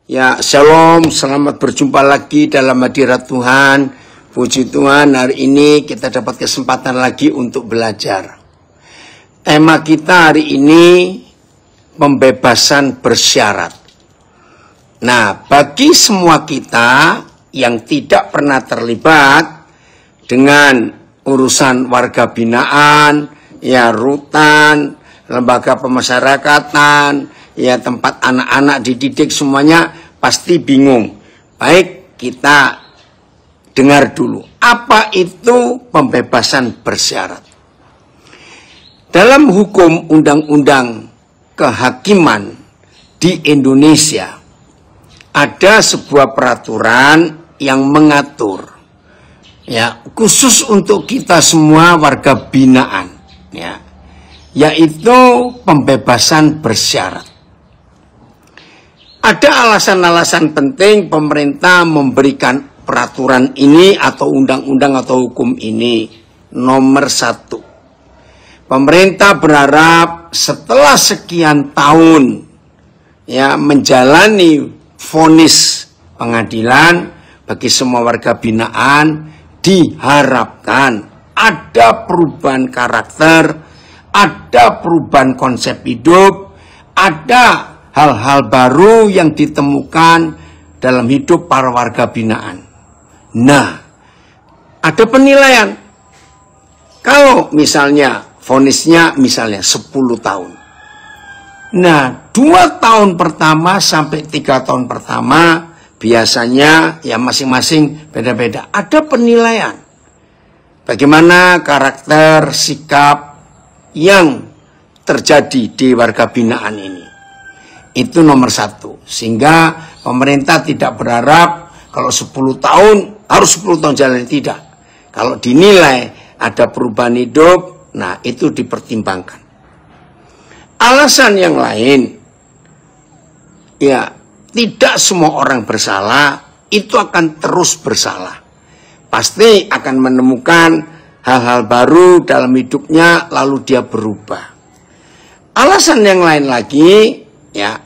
Ya, shalom, selamat berjumpa lagi dalam hadirat Tuhan. Puji Tuhan, hari ini kita dapat kesempatan lagi untuk belajar. Tema kita hari ini, pembebasan bersyarat. Nah, bagi semua kita yang tidak pernah terlibat dengan urusan warga binaan, ya rutan, lembaga pemasyarakatan, ya tempat anak-anak dididik, semuanya pasti bingung. Baik, kita dengar dulu. Apa itu pembebasan bersyarat? Dalam hukum undang-undang kehakiman di Indonesia, ada sebuah peraturan yang mengatur, ya, khusus untuk kita semua warga binaan, ya, yaitu pembebasan bersyarat. Ada alasan-alasan penting pemerintah memberikan peraturan ini atau undang-undang atau hukum ini. Nomor 1, pemerintah berharap setelah sekian tahun, ya, menjalani vonis pengadilan bagi semua warga binaan, diharapkan ada perubahan karakter, ada perubahan konsep hidup, ada hal-hal baru yang ditemukan dalam hidup para warga binaan. Nah, ada penilaian. Kalau misalnya vonisnya misalnya 10 tahun. Nah, 2 tahun pertama sampai 3 tahun pertama biasanya ya masing-masing beda-beda. Ada penilaian. Bagaimana karakter, sikap yang terjadi di warga binaan ini. Itu nomor 1. Sehingga pemerintah tidak berharap kalau 10 tahun harus 10 tahun jalan, tidak. Kalau dinilai ada perubahan hidup, nah itu dipertimbangkan. Alasan yang lain, ya, tidak semua orang bersalah itu akan terus bersalah. Pasti akan menemukan hal-hal baru dalam hidupnya lalu dia berubah. Alasan yang lain lagi, ya,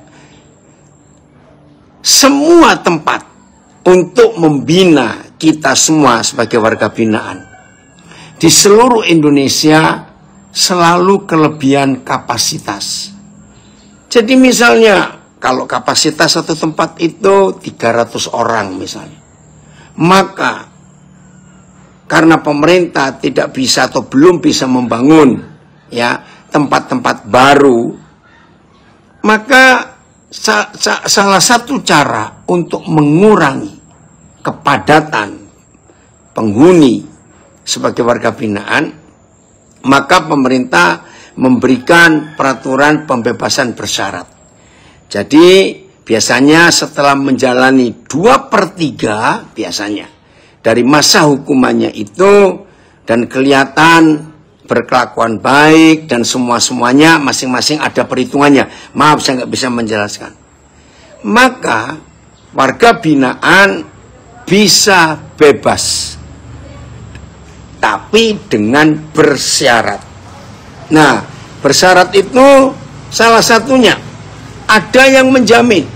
semua tempat untuk membina kita semua sebagai warga binaan di seluruh Indonesia selalu kelebihan kapasitas. Jadi misalnya kalau kapasitas satu tempat itu 300 orang misalnya, maka karena pemerintah tidak bisa atau belum bisa membangun, ya, tempat-tempat baru, maka salah satu cara untuk mengurangi kepadatan penghuni sebagai warga binaan, maka pemerintah memberikan peraturan pembebasan bersyarat. Jadi biasanya setelah menjalani 2/3 biasanya dari masa hukumannya itu dan kelihatan berkelakuan baik dan semuanya masing-masing ada perhitungannya. Maaf, saya nggak bisa menjelaskan. Maka warga binaan bisa bebas, tapi dengan bersyarat. Nah, bersyarat itu salah satunya ada yang menjamin,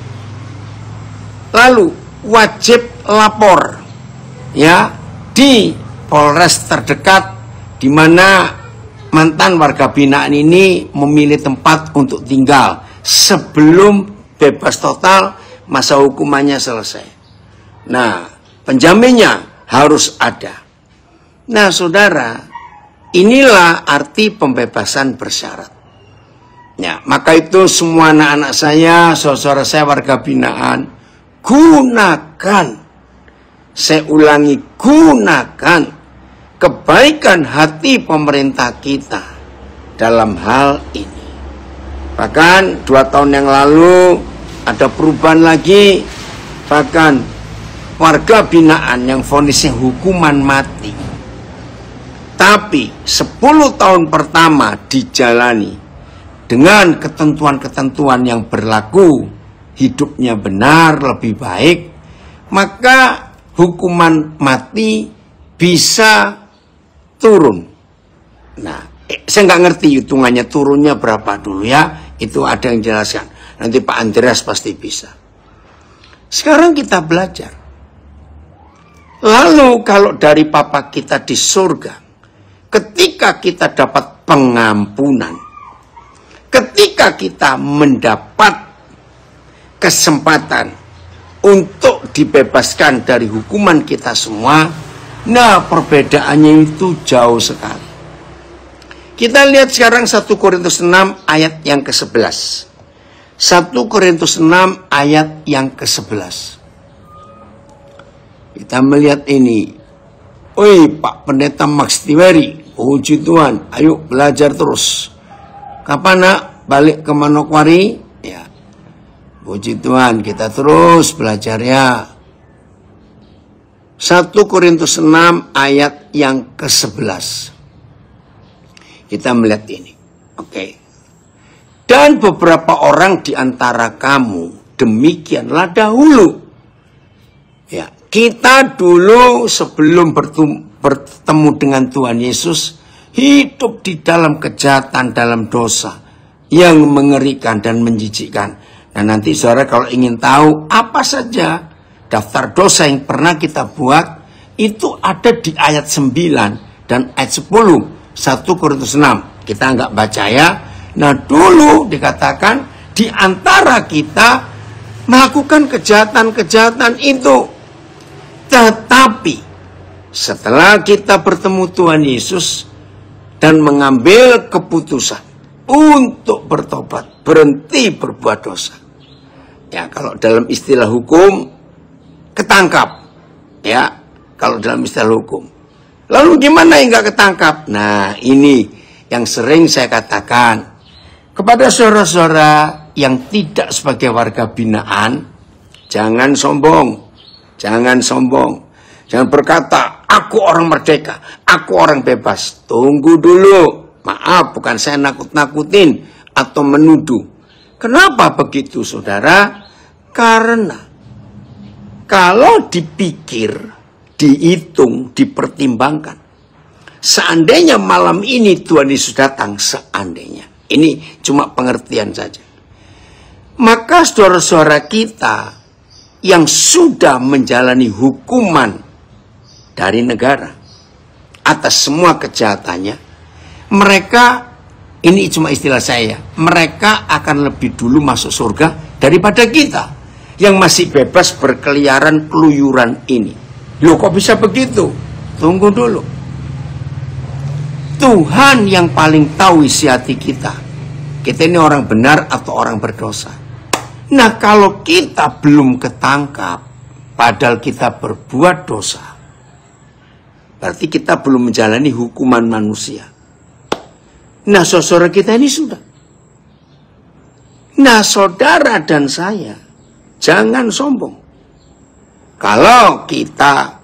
lalu wajib lapor, ya, di Polres terdekat di mana mantan warga binaan ini memilih tempat untuk tinggal sebelum bebas total masa hukumannya selesai. Nah, penjaminnya harus ada. Nah, saudara, inilah arti pembebasan bersyarat. Ya, maka itu semua anak-anak saya, saudara saya warga binaan, gunakan, saya ulangi, gunakan kebaikan hati pemerintah kita dalam hal ini. Bahkan 2 tahun yang lalu ada perubahan lagi. Bahkan warga binaan yang vonisnya hukuman mati, tapi 10 tahun pertama dijalani dengan ketentuan-ketentuan yang berlaku, hidupnya benar, lebih baik, maka hukuman mati bisa turun. Nah, saya nggak ngerti hitungannya turunnya berapa dulu, ya. Itu ada yang jelaskan. Nanti Pak Andreas pasti bisa. Sekarang kita belajar. Lalu kalau dari Papa kita di surga, ketika kita dapat pengampunan, ketika kita mendapat kesempatan untuk dibebaskan dari hukuman kita semua, nah perbedaannya itu jauh sekali. Kita lihat sekarang 1 Korintus 6 ayat yang ke-11. 1 Korintus 6 ayat yang ke-11. Kita melihat ini. Oi Pak Pendeta Max Tiweri, puji Tuhan, ayo belajar terus. Kapan nak balik ke Manokwari? Ya, puji Tuhan, kita terus belajar ya. 1 Korintus 6 ayat yang ke-11. Kita melihat ini. Oke. Dan beberapa orang di antara kamu demikianlah dahulu. Ya, kita dulu sebelum bertemu dengan Tuhan Yesus hidup di dalam kejahatan, dalam dosa yang mengerikan dan menjijikkan. Nah, nanti saudara kalau ingin tahu apa saja daftar dosa yang pernah kita buat, itu ada di ayat 9 dan ayat 10. 1 Korintus 6. Kita nggak baca ya. Nah, dulu dikatakan di antara kita melakukan kejahatan-kejahatan itu. Tetapi setelah kita bertemu Tuhan Yesus dan mengambil keputusan untuk bertobat, berhenti berbuat dosa. Ya, kalau dalam istilah hukum ketangkap. Ya, kalau dalam istilah hukum. Lalu gimana yang nggak ketangkap? Nah, ini yang sering saya katakan kepada saudara-saudara yang tidak sebagai warga binaan, jangan sombong, jangan sombong, jangan berkata aku orang merdeka, aku orang bebas. Tunggu dulu, maaf, bukan saya nakut-nakutin atau menuduh. Kenapa begitu, saudara? Karena kalau dipikir, dihitung, dipertimbangkan, seandainya malam ini Tuhan Yesus datang, seandainya, ini cuma pengertian saja, maka saudara-saudara kita yang sudah menjalani hukuman dari negara atas semua kejahatannya, mereka, ini cuma istilah saya, mereka akan lebih dulu masuk surga daripada kita yang masih bebas berkeliaran keluyuran ini. Loh, kok bisa begitu? Tunggu dulu. Tuhan yang paling tahu isi hati kita. Kita ini orang benar atau orang berdosa. Nah, kalau kita belum ketangkap, padahal kita berbuat dosa, berarti kita belum menjalani hukuman manusia. Nah, saudara kita ini sudah. Nah, saudara dan saya, jangan sombong. Kalau kita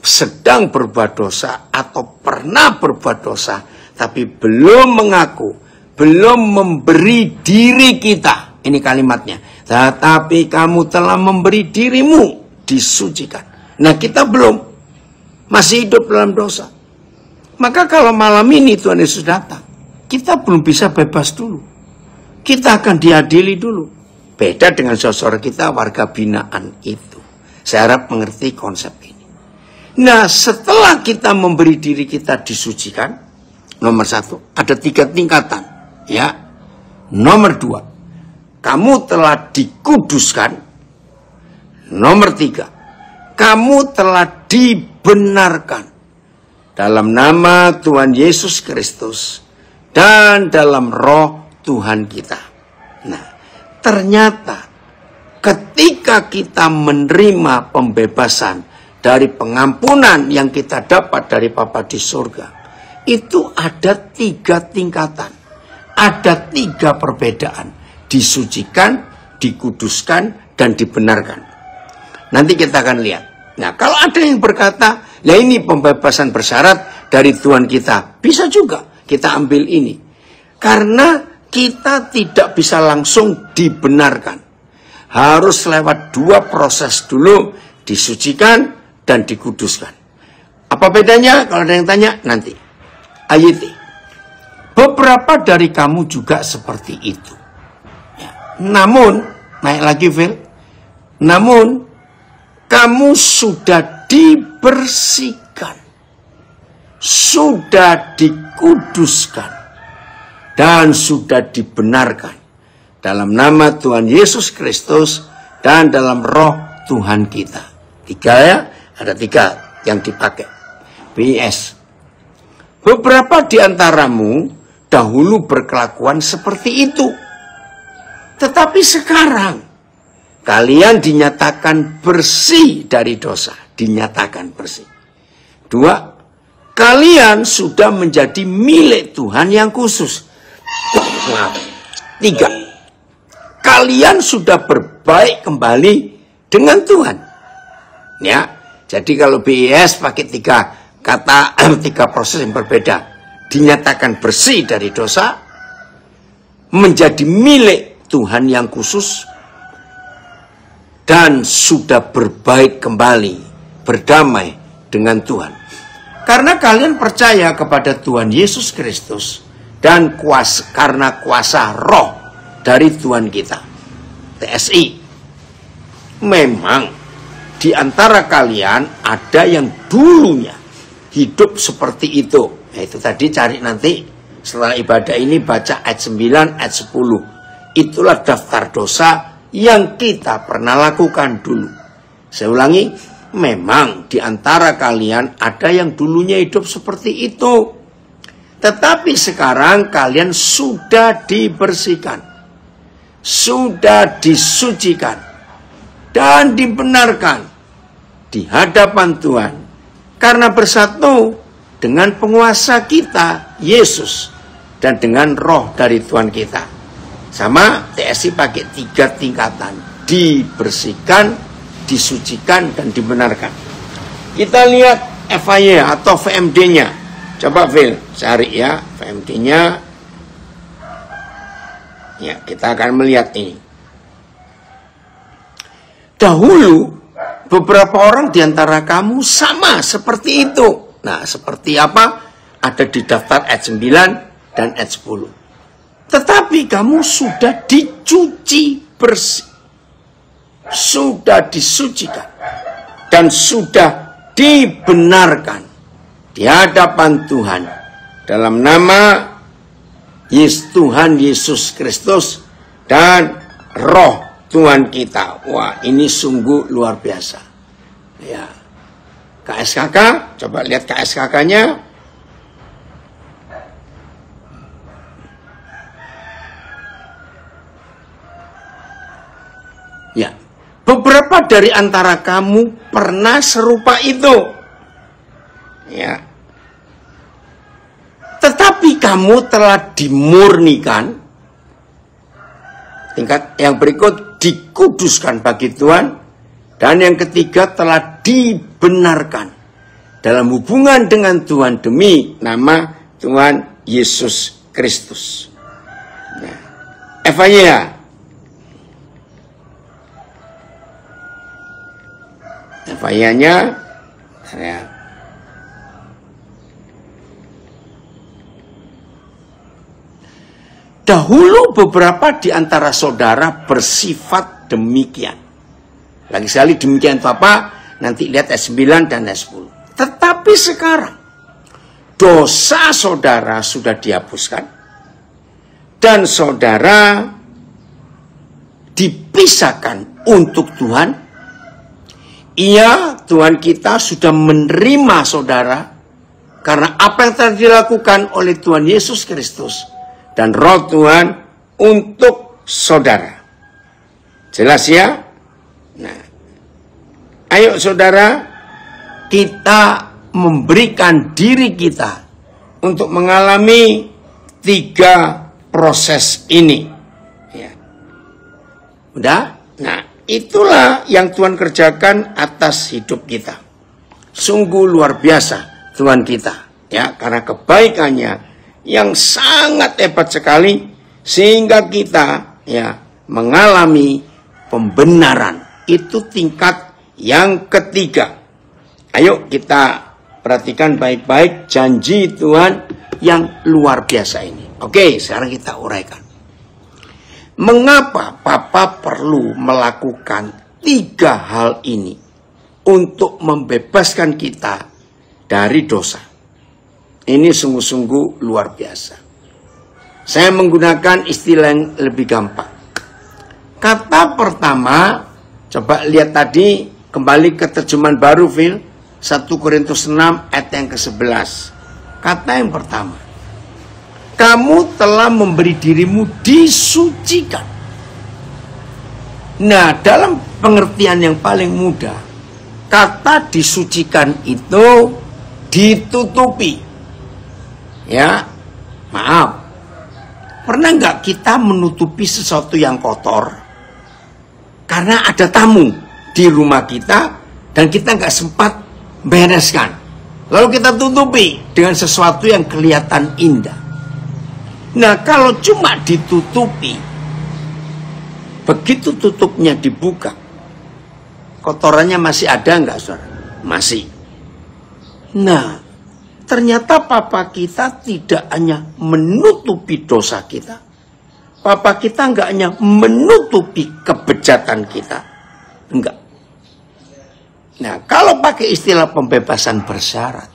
sedang berbuat dosa atau pernah berbuat dosa, tapi belum mengaku, belum memberi diri kita, ini kalimatnya, tetapi kamu telah memberi dirimu disucikan. Nah, kita belum, masih hidup dalam dosa. Maka kalau malam ini Tuhan Yesus datang, kita belum bisa bebas dulu. Kita akan diadili dulu. Beda dengan saudara kita warga binaan itu. Saya harap mengerti konsep ini. Nah, setelah kita memberi diri kita disucikan, nomor 1, ada 3 tingkatan. Ya. Nomor 2, kamu telah dikuduskan. Nomor 3, kamu telah dibenarkan dalam nama Tuhan Yesus Kristus dan dalam roh Tuhan kita. Nah, ternyata ketika kita menerima pembebasan dari pengampunan yang kita dapat dari Bapa di surga, itu ada 3 tingkatan, ada 3 perbedaan: disucikan, dikuduskan, dan dibenarkan. Nanti kita akan lihat. Nah, kalau ada yang berkata, ya ini pembebasan bersyarat dari Tuhan kita, bisa juga kita ambil ini, karena kita tidak bisa langsung dibenarkan. Harus lewat 2 proses dulu, disucikan dan dikuduskan. Apa bedanya? Kalau ada yang tanya, nanti. Ayat. Beberapa dari kamu juga seperti itu. Ya. Namun, naik lagi, Phil. Namun kamu sudah dibersihkan, sudah dikuduskan, dan sudah dibenarkan dalam nama Tuhan Yesus Kristus dan dalam roh Tuhan kita. 3 ya, ada 3 yang dipakai. BIS. Beberapa di antaramu dahulu berkelakuan seperti itu. Tetapi sekarang kalian dinyatakan bersih dari dosa. Dinyatakan bersih. 2, kalian sudah menjadi milik Tuhan yang khusus. 3, kalian sudah berbaik kembali dengan Tuhan. Ya, jadi kalau BIS pakai 3 kata, 3 proses yang berbeda. Dinyatakan bersih dari dosa, menjadi milik Tuhan yang khusus, dan sudah berbaik kembali, berdamai dengan Tuhan. Karena kalian percaya kepada Tuhan Yesus Kristus dan karena kuasa roh dari Tuhan kita. TSI. Memang di antara kalian ada yang dulunya hidup seperti itu. Itu tadi cari nanti setelah ibadah ini baca ayat 9, ayat 10. Itulah daftar dosa yang kita pernah lakukan dulu. Saya ulangi, memang di antara kalian ada yang dulunya hidup seperti itu. Tetapi sekarang kalian sudah dibersihkan, sudah disucikan, dan dibenarkan di hadapan Tuhan. Karena bersatu dengan penguasa kita, Yesus, dan dengan roh dari Tuhan kita. Sama TSI pakai 3 tingkatan. Dibersihkan, disucikan, dan dibenarkan. Kita lihat FIY atau VMD-nya. Coba Phil, cari ya VMD-nya. Ya, kita akan melihat ini. Dahulu, beberapa orang di antara kamu sama seperti itu. Nah, seperti apa? Ada di daftar ayat 9 dan ayat 10. Tetapi kamu sudah dicuci bersih, sudah disucikan, dan sudah dibenarkan di hadapan Tuhan dalam nama Tuhan Yesus Kristus dan roh Tuhan kita. Wah, ini sungguh luar biasa. Ya. KSKK, coba lihat KSKK-nya. Ya, beberapa dari antara kamu pernah serupa itu. Ya. Tetapi kamu telah dimurnikan. Tingkat yang berikut, dikuduskan bagi Tuhan. Dan yang ketiga, telah dibenarkan dalam hubungan dengan Tuhan demi nama Tuhan Yesus Kristus. Nah, FIY. FIY-nya saya dahulu beberapa di antara saudara bersifat demikian. Lagi sekali demikian itu apa? Nanti lihat ayat 9 dan ayat 10. Tetapi sekarang dosa saudara sudah dihapuskan dan saudara dipisahkan untuk Tuhan. Iya, Tuhan kita sudah menerima saudara karena apa yang telah dilakukan oleh Tuhan Yesus Kristus dan roh Tuhan untuk saudara. Jelas ya? Nah, ayo saudara, kita memberikan diri kita untuk mengalami 3 proses ini. Ya. Udah? Nah, itulah yang Tuhan kerjakan atas hidup kita. Sungguh luar biasa Tuhan kita. Ya, karena kebaikannya yang sangat hebat sekali sehingga kita ya mengalami pembenaran. Itu tingkat yang ketiga. Ayo kita perhatikan baik-baik janji Tuhan yang luar biasa ini. Oke, sekarang kita uraikan. Mengapa Papa perlu melakukan 3 hal ini untuk membebaskan kita dari dosa. Ini sungguh-sungguh luar biasa. Saya menggunakan istilah yang lebih gampang. Kata pertama, coba lihat tadi, kembali ke terjemahan baru, Phil. 1 Korintus 6 ayat yang ke-11. Kata yang pertama, kamu telah memberi dirimu disucikan. Nah, dalam pengertian yang paling mudah, kata disucikan itu ditutupi. Ya, maaf. Pernah nggak kita menutupi sesuatu yang kotor? Karena ada tamu di rumah kita dan kita nggak sempat bereskan. Lalu kita tutupi dengan sesuatu yang kelihatan indah. Nah, kalau cuma ditutupi, begitu tutupnya dibuka, kotorannya masih ada nggak, saudara? Masih. Nah, ternyata papa kita tidak hanya menutupi dosa kita. Papa kita nggak hanya menutupi kebejatan kita. Enggak. Nah, kalau pakai istilah pembebasan bersyarat,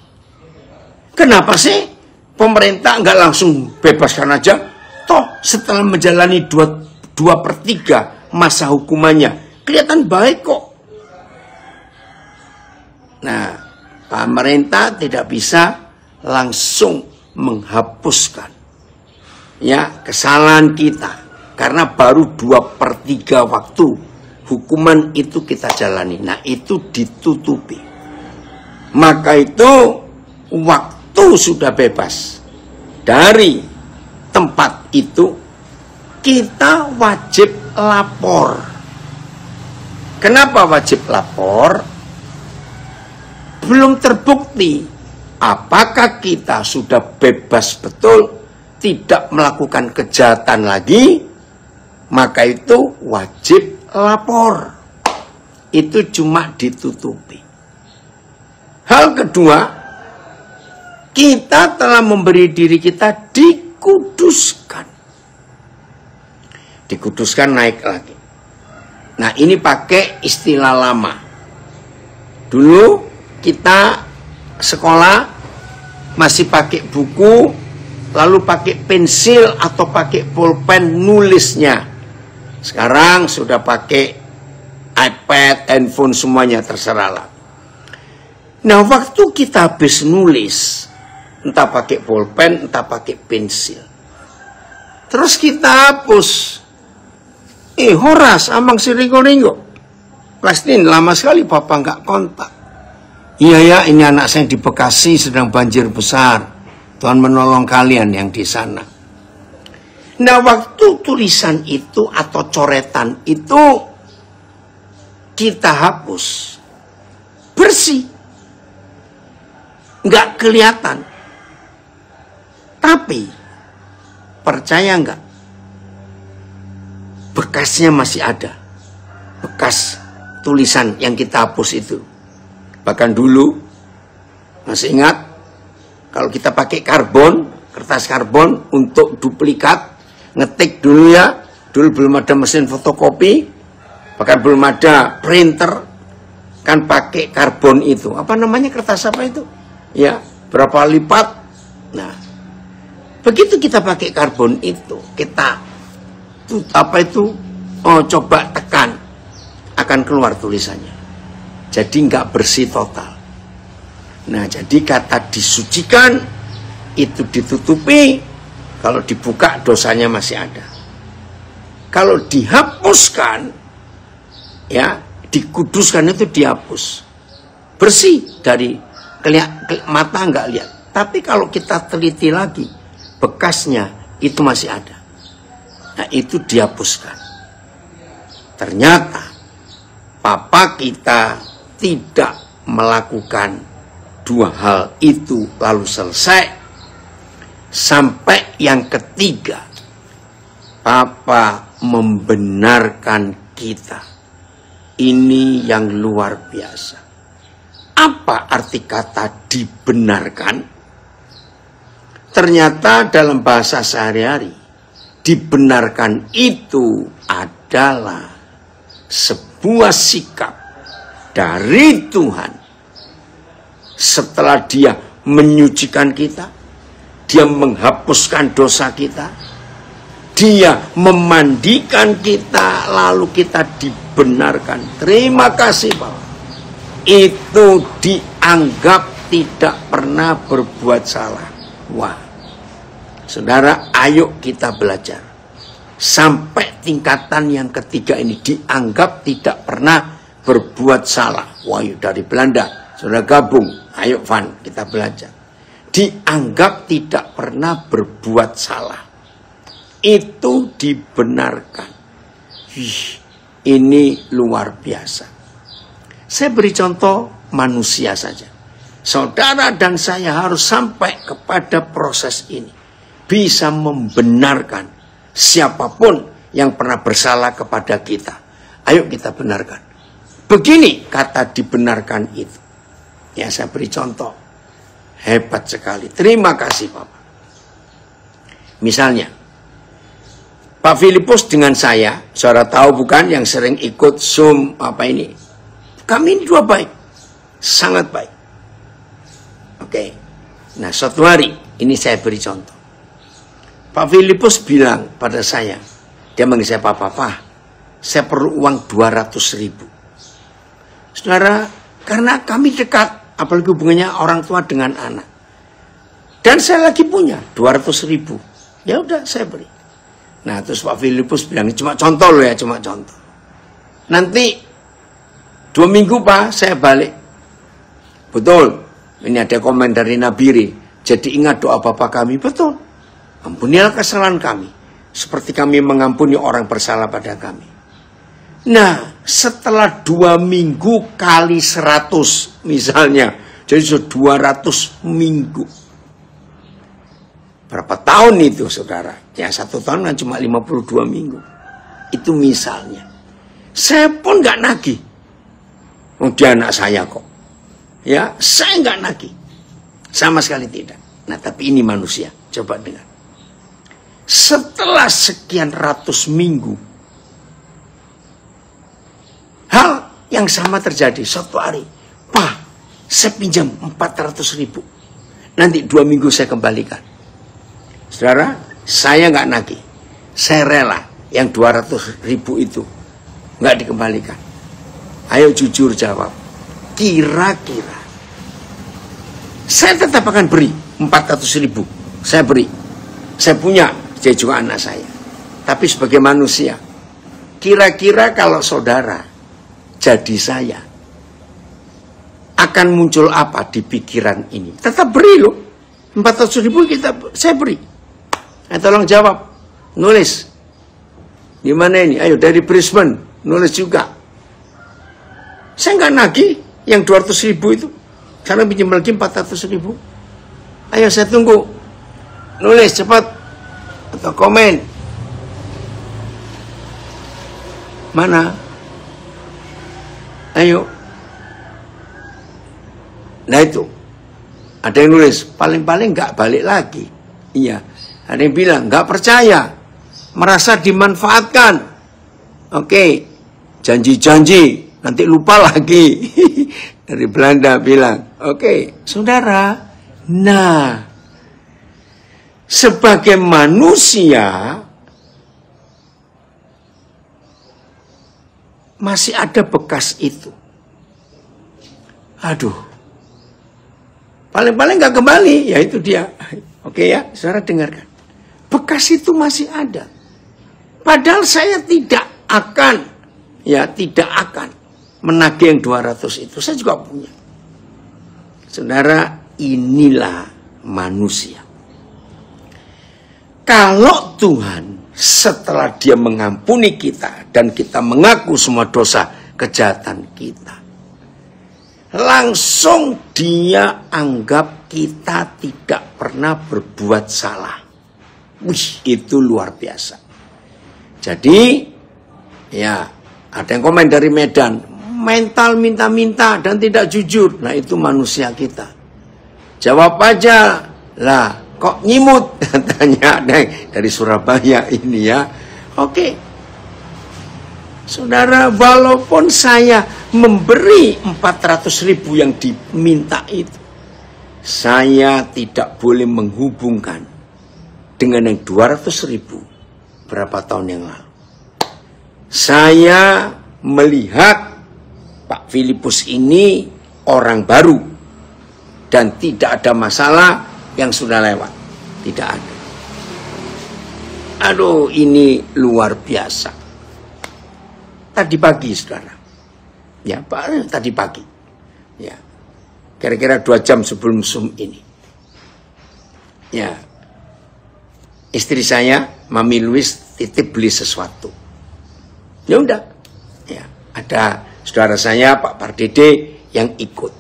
kenapa sih pemerintah nggak langsung bebaskan aja? Toh setelah menjalani 2/3 masa hukumannya, kelihatan baik kok. Nah, pemerintah tidak bisa langsung menghapuskan ya kesalahan kita, karena baru 2/3 waktu hukuman itu kita jalani. Nah, itu ditutupi. Maka itu waktu sudah bebas dari tempat itu, kita wajib lapor. Kenapa wajib lapor? Belum terbukti apakah kita sudah bebas betul, tidak melakukan kejahatan lagi, maka itu wajib lapor. Itu cuma ditutupi. Hal kedua, kita telah memberi diri kita dikuduskan. Dikuduskan naik lagi. Nah, ini pakai istilah lama. Dulu kita sekolah masih pakai buku, lalu pakai pensil atau pakai pulpen nulisnya. Sekarang sudah pakai iPad, handphone, semuanya terserahlah. Nah, waktu kita habis nulis, entah pakai pulpen, entah pakai pensil, terus kita hapus. Horas, amang si ringo-ringo. Plastin, lama sekali papa nggak kontak. Iya ya, ini anak saya di Bekasi sedang banjir besar. Tuhan menolong kalian yang di sana. Nah, waktu tulisan itu atau coretan itu kita hapus, bersih, nggak kelihatan. Tapi percaya nggak, bekasnya masih ada, bekas tulisan yang kita hapus itu. Bahkan dulu masih ingat, kalau kita pakai karbon, kertas karbon untuk duplikat, ngetik dulu ya, dulu belum ada mesin fotokopi, bahkan belum ada printer, kan pakai karbon itu. Apa namanya, kertas apa itu? Ya, berapa lipat. Nah, begitu kita pakai karbon itu, kita coba tekan, akan keluar tulisannya. Jadi nggak bersih total. Nah, jadi kata disucikan itu ditutupi. Kalau dibuka dosanya masih ada. Kalau dihapuskan, ya, dikuduskan itu dihapus. Bersih dari mata nggak lihat. Tapi kalau kita teliti lagi, bekasnya itu masih ada. Nah, itu dihapuskan. Ternyata papa kita tidak melakukan 2 hal itu lalu selesai. Sampai yang ketiga, papa membenarkan kita. Ini yang luar biasa. Apa arti kata dibenarkan? Ternyata dalam bahasa sehari-hari, dibenarkan itu adalah sebuah sebuah sikap dari Tuhan. Setelah dia menyucikan kita, dia menghapuskan dosa kita, dia memandikan kita, lalu kita dibenarkan. Terima kasih Bapak. Itu dianggap tidak pernah berbuat salah. Wah, saudara, ayo kita belajar. Sampai tingkatan yang ketiga ini, dianggap tidak pernah berbuat salah. Wah, dari Belanda, saudara gabung. Ayo Van, kita belajar. Dianggap tidak pernah berbuat salah. Itu dibenarkan. Ini luar biasa. Saya beri contoh manusia saja. Saudara dan saya harus sampai kepada proses ini. Bisa membenarkan siapapun yang pernah bersalah kepada kita. Ayo kita benarkan. Begini kata dibenarkan itu. Ya, saya beri contoh. Hebat sekali. Terima kasih Bapak. Misalnya, Pak Filipus dengan saya, saudara tahu bukan, yang sering ikut Zoom apa ini. Kami ini dua baik. Sangat baik. Oke. Nah, suatu hari, ini saya beri contoh. Pak Filipus bilang pada saya, dia manggil saya Papa, saya perlu uang 200.000. Saudara, karena kami dekat, apalagi hubungannya orang tua dengan anak. Dan saya lagi punya 200.000. Ya udah, saya beri. Nah, terus Pak Filipus bilang, ini cuma contoh loh ya, cuma contoh. Nanti 2 minggu Pak, saya balik. Betul, ini ada komen dari Nabiri. Jadi ingat doa Bapak kami, betul. Ampunilah kesalahan kami, seperti kami mengampuni orang bersalah pada kami. Nah, setelah 2 minggu kali 100 misalnya, jadi sudah 200 minggu. Berapa tahun itu saudara? Ya 1 tahun kan cuma 52 minggu. Itu misalnya. Saya pun nggak nagih. Oh, dia anak saya kok. Ya, saya nggak nagih. Sama sekali tidak. Nah, tapi ini manusia. Coba dengar. Setelah sekian ratus minggu, hal yang sama terjadi suatu hari. Pak, saya pinjam 400.000. Nanti 2 minggu saya kembalikan. Saudara, saya nggak nagih. Saya rela yang 200.000 itu nggak dikembalikan. Ayo jujur jawab. Kira-kira saya tetap akan beri 400.000. Saya beri. Saya punya, dia juga anak saya. Tapi sebagai manusia, kira-kira kalau saudara jadi saya, akan muncul apa di pikiran ini? Tetap beri loh. 400.000 saya beri. Tolong jawab. Nulis. Di mana ini? Ayo dari Brisbane. Nulis juga. Saya nggak nagih yang 200.000 itu. Karena pinjam lagi 400.000. Ayo saya tunggu. Nulis cepat. Atau komen. Mana? Ayo. Nah itu. Ada yang nulis. Paling-paling nggak balik lagi. Iya. Ada yang bilang nggak percaya. Merasa dimanfaatkan. Oke. Janji-janji. Nanti lupa lagi. Dari Belanda bilang, oke, saudara, nah, sebagai manusia, masih ada bekas itu. Aduh, paling-paling nggak kembali, ya itu dia. Oke ya, saudara dengarkan. Bekas itu masih ada. Padahal saya tidak akan menagih yang 200 itu. Saya juga punya. Saudara, inilah manusia. Kalau Tuhan setelah dia mengampuni kita dan kita mengaku semua dosa kejahatan kita, langsung dia anggap kita tidak pernah berbuat salah. Wih, itu luar biasa. Jadi, ya, ada yang komen dari Medan. Mental minta-minta dan tidak jujur. Nah itu manusia kita. Jawab aja. Lah kok nyimut? Tanya dari Surabaya ini ya. Oke. Saudara, walaupun saya memberi 400.000 yang diminta itu, saya tidak boleh menghubungkan dengan yang 200.000 berapa tahun yang lalu. Saya melihat Pak Filipus ini orang baru dan tidak ada masalah yang sudah lewat. Tidak ada. Aduh, ini luar biasa. Tadi pagi, saudara. Ya, Pak, tadi pagi. Ya, kira-kira 2 jam sebelum Zoom ini. Ya, istri saya, Mami Louis, titip beli sesuatu. Ya udah. Ya, ada saudara saya, Pak Pardede, yang ikut.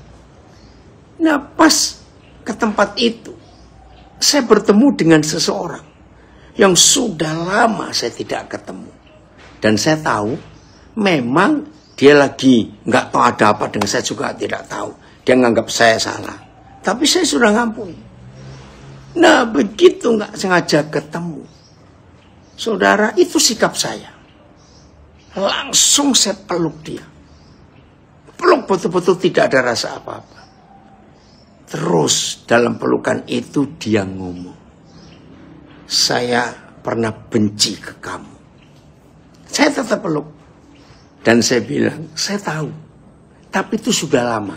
Nah, pas ke tempat itu, saya bertemu dengan seseorang yang sudah lama saya tidak ketemu. Dan saya tahu, memang dia lagi nggak tahu ada apa dengan saya juga tidak tahu. Dia nganggap saya salah. Tapi saya sudah ngampuni. Nah, begitu nggak sengaja ketemu, saudara, itu sikap saya. Langsung saya peluk dia. Peluk betul-betul tidak ada rasa apa-apa. Terus dalam pelukan itu dia ngomong, saya pernah benci ke kamu. Saya tetap peluk. Dan saya bilang, saya tahu. Tapi itu sudah lama.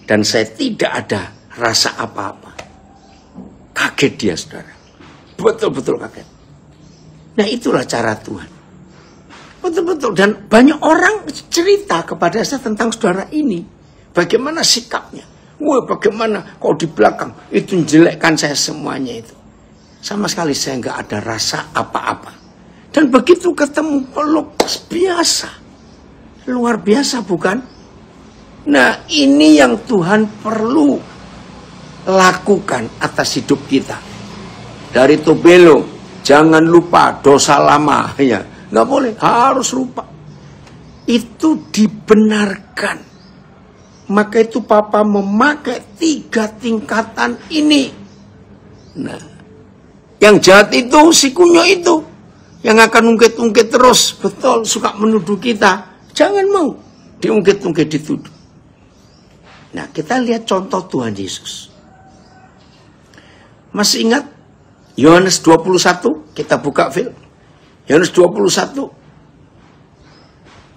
Dan saya tidak ada rasa apa-apa. Kaget dia, saudara. Betul-betul kaget. Nah, itulah cara Tuhan. Betul-betul. Dan banyak orang cerita kepada saya tentang saudara ini. Bagaimana sikapnya. Wah, bagaimana kau di belakang itu menjelekkan saya semuanya itu. Sama sekali saya nggak ada rasa apa-apa. Dan begitu ketemu peluk biasa. Luar biasa bukan? Nah, ini yang Tuhan perlu lakukan atas hidup kita. Dari Tobelo, jangan lupa dosa lama. Ya, nggak boleh, harus lupa. Itu dibenarkan. Maka itu Papa memakai 3 tingkatan ini. Nah, yang jahat itu si kunyuk itu. Yang akan ungkit-ungkit terus. Betul, suka menuduh kita. Jangan mau diungkit-ungkit, dituduh. Nah, kita lihat contoh Tuhan Yesus. Masih ingat? Yohanes 21, kita buka film. Yohanes 21.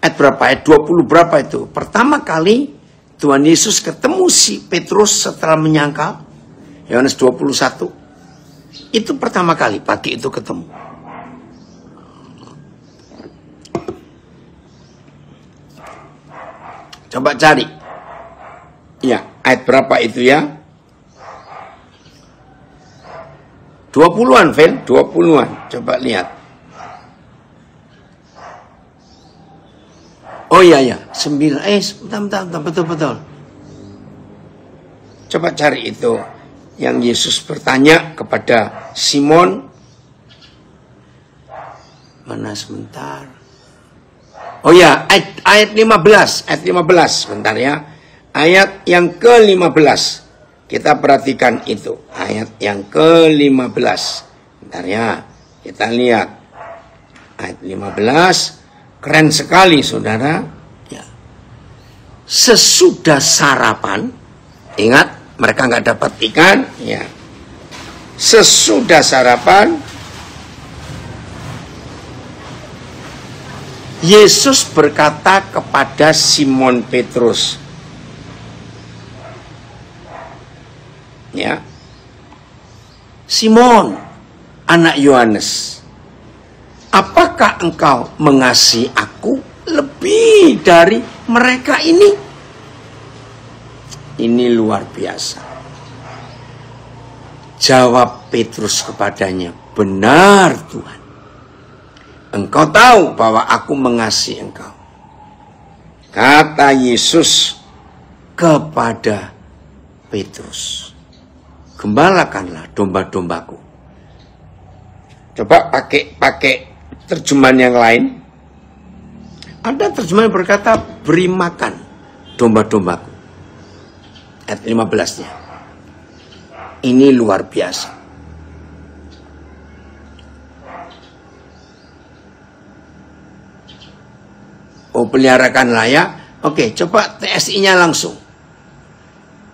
Ayat berapa? Ayat 20 berapa itu? Pertama kali Tuhan Yesus ketemu si Petrus setelah menyangkal. Yohanes 21. Itu pertama kali pagi itu ketemu. Coba cari. Ya, ayat berapa itu ya? 20-an, Vel, 20-an. Coba lihat. Oh iya, ya. 9. Bentar, betul. Coba cari itu. Yang Yesus bertanya kepada Simon. Mana sebentar. Oh ya, ayat 15. Ayat 15, bentar ya. Ayat yang ke-15. Kita perhatikan itu. Ayat yang ke-15. Bentar ya. Kita lihat. Ayat 15. Keren sekali, saudara. Ya. Sesudah sarapan. Ingat, mereka nggak dapat ikan. Ya. Sesudah sarapan. Yesus berkata kepada Simon Petrus. Ya. Simon, anak Yohanes, apakah engkau mengasihi aku lebih dari mereka ini? Ini luar biasa. Jawab Petrus kepadanya, benar Tuhan. Engkau tahu bahwa aku mengasihi engkau. Kata Yesus kepada Petrus, gembalakanlah domba-dombaku. Coba pakai terjemahan yang lain. Ada terjemahan yang berkata, beri makan domba-dombaku. Ayat 15-nya. Ini luar biasa. Oh, peliharakanlah ya. Oke, coba TSI-nya langsung.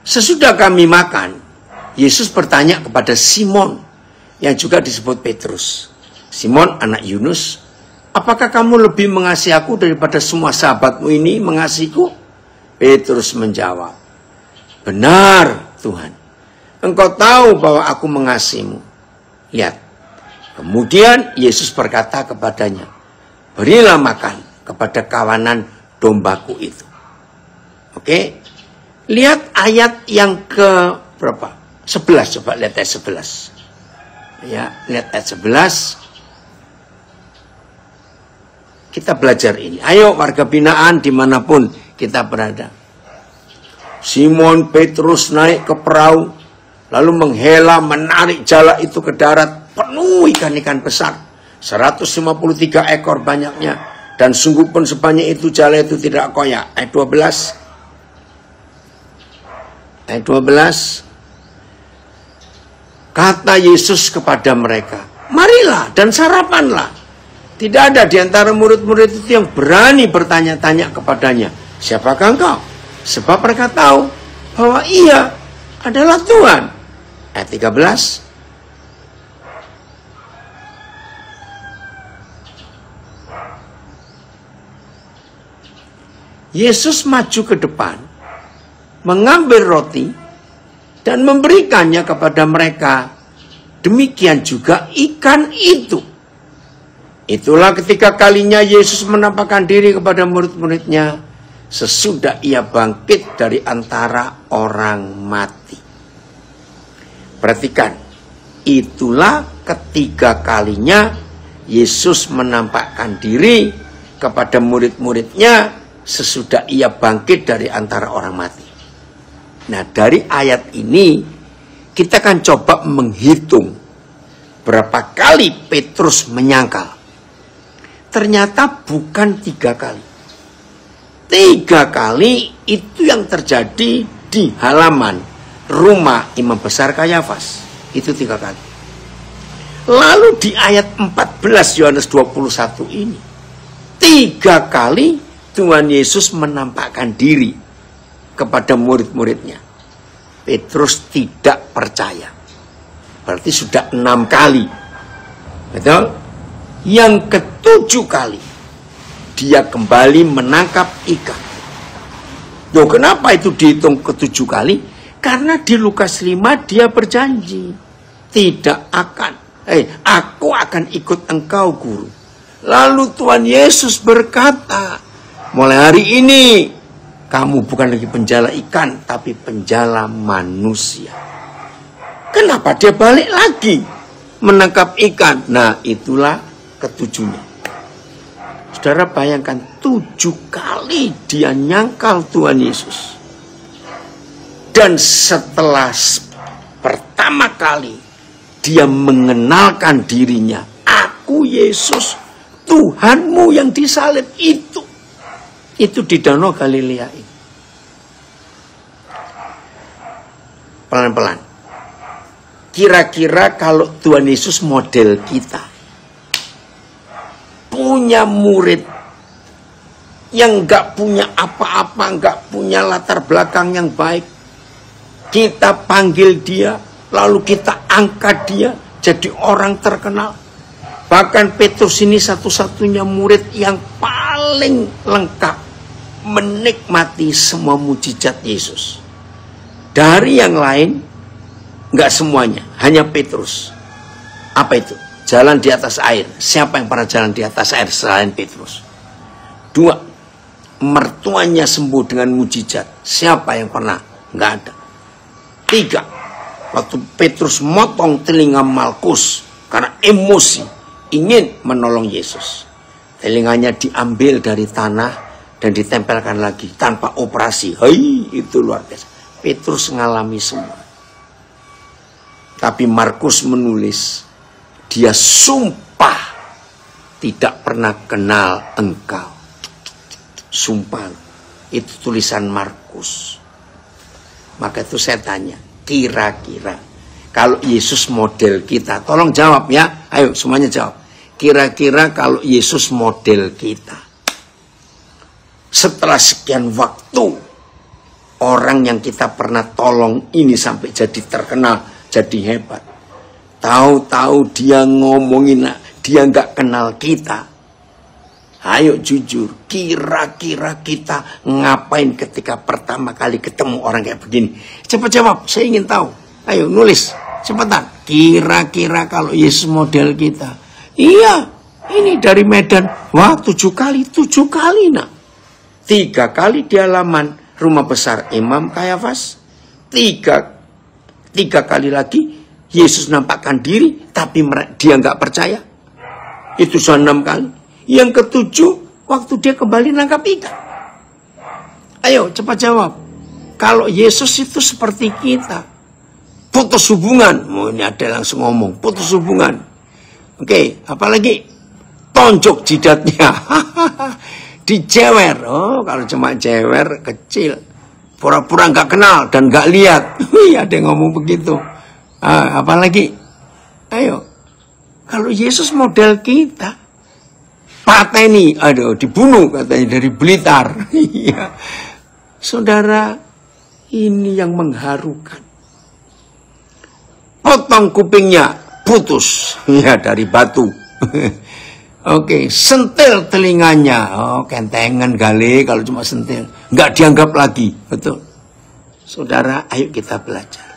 Sesudah kami makan, Yesus bertanya kepada Simon, yang juga disebut Petrus. Simon, anak Yunus, apakah kamu lebih mengasihi aku daripada semua sahabatmu ini mengasihiku? Petrus menjawab, benar Tuhan, Engkau tahu bahwa aku mengasihimu. Lihat, kemudian Yesus berkata kepadanya, berilah makan kepada kawanan dombaku itu. Oke, lihat ayat yang ke berapa? 11, coba lihat ayat 11. Ya, lihat ayat 11. Kita belajar ini. Ayo warga binaan dimanapun kita berada. Simon Petrus naik ke perahu, lalu menghela, menarik jala itu ke darat, penuh ikan-ikan besar. 153 ekor banyaknya. Dan sungguh pun sebanyak itu jala itu tidak koyak. Ayat 12. Ayat 12. Kata Yesus kepada mereka, marilah dan sarapanlah. Tidak ada di antara murid-murid itu yang berani bertanya-tanya kepadanya, siapakah engkau? Sebab mereka tahu bahwa ia adalah Tuhan. Ayat 13. Yesus maju ke depan, mengambil roti, dan memberikannya kepada mereka. Demikian juga ikan itu. Itulah ketiga kalinya Yesus menampakkan diri kepada murid-muridnya, sesudah ia bangkit dari antara orang mati. Perhatikan, itulah ketiga kalinya Yesus menampakkan diri kepada murid-muridnya, sesudah ia bangkit dari antara orang mati. Nah, dari ayat ini kita akan coba menghitung berapa kali Petrus menyangkal. Ternyata bukan 3 kali. 3 kali itu yang terjadi di halaman rumah Imam Besar Kayafas. Itu 3 kali. Lalu di ayat 14 Yohanes 21 ini, 3 kali Tuhan Yesus menampakkan diri kepada murid-muridnya. Petrus tidak percaya. Berarti sudah 6 kali. Betul? Yang ke-7 kali dia kembali menangkap ikan. Loh, kenapa itu dihitung ke-7 kali? Karena di Lukas 5 dia berjanji, tidak akan, aku akan ikut engkau guru. Lalu Tuhan Yesus berkata, mulai hari ini kamu bukan lagi penjala ikan, tapi penjala manusia. Kenapa dia balik lagi menangkap ikan? Nah, itulah ke-7-nya. Saudara bayangkan, 7 kali dia nyangkal Tuhan Yesus. Dan setelah pertama kali dia mengenalkan dirinya, aku Yesus, Tuhanmu yang disalib itu. Itu di Danau Galilea ini. Pelan-pelan. Kira-kira kalau Tuhan Yesus model kita, punya murid yang gak punya apa-apa, gak punya latar belakang yang baik, kita panggil dia, lalu kita angkat dia jadi orang terkenal. Bahkan Petrus ini satu-satunya murid yang paling lengkap menikmati semua mujizat Yesus. Dari yang lain, nggak semuanya, hanya Petrus. Apa itu? Jalan di atas air. Siapa yang pernah jalan di atas air selain Petrus? 2, mertuanya sembuh dengan mujizat. Siapa yang pernah? Nggak ada. 3, waktu Petrus motong telinga Malkus karena emosi, ingin menolong Yesus. Telinganya diambil dari tanah dan ditempelkan lagi tanpa operasi. Hei, itu luar biasa. Petrus mengalami semua. Tapi Markus menulis, dia sumpah tidak pernah kenal engkau. Sumpah. Itu tulisan Markus. Maka itu saya tanya, kira-kira kalau Yesus model kita, tolong jawab ya. Ayo semuanya jawab. Kira-kira kalau Yesus model kita, Setelah sekian waktu, orang yang kita pernah tolong ini sampai jadi terkenal, jadi hebat. Tahu-tahu dia ngomongin, dia nggak kenal kita. Ayo jujur, kira-kira kita ngapain ketika pertama kali ketemu orang kayak begini? Cepat jawab, saya ingin tahu. Ayo nulis, cepetan. Kira-kira kalau Yesus model kita. Iya, ini dari Medan. Wah, 7 kali nak. 3 kali di halaman rumah besar Imam Kayafas. 3 kali lagi Yesus nampakkan diri, tapi dia nggak percaya. Itu sudah 6 kali. Yang ke-7, waktu dia kembali nangkap ikan. Ayo cepat jawab. Kalau Yesus itu seperti kita, putus hubungan. Ini ada langsung ngomong, putus hubungan. Oke, apalagi tonjok jidatnya. Dijewer. Oh, kalau cuma jewer kecil, pura-pura nggak kenal dan nggak lihat. Ada yang ngomong begitu. Apalagi, ayo, kalau Yesus model kita, pateni, dibunuh katanya dari Blitar. Saudara, ini yang mengharukan. Potong kupingnya, putus, ya dari batu. Oke, sentil telinganya. Oh, kentengan gale kalau cuma sentil. Nggak dianggap lagi, betul. Saudara, ayo kita belajar.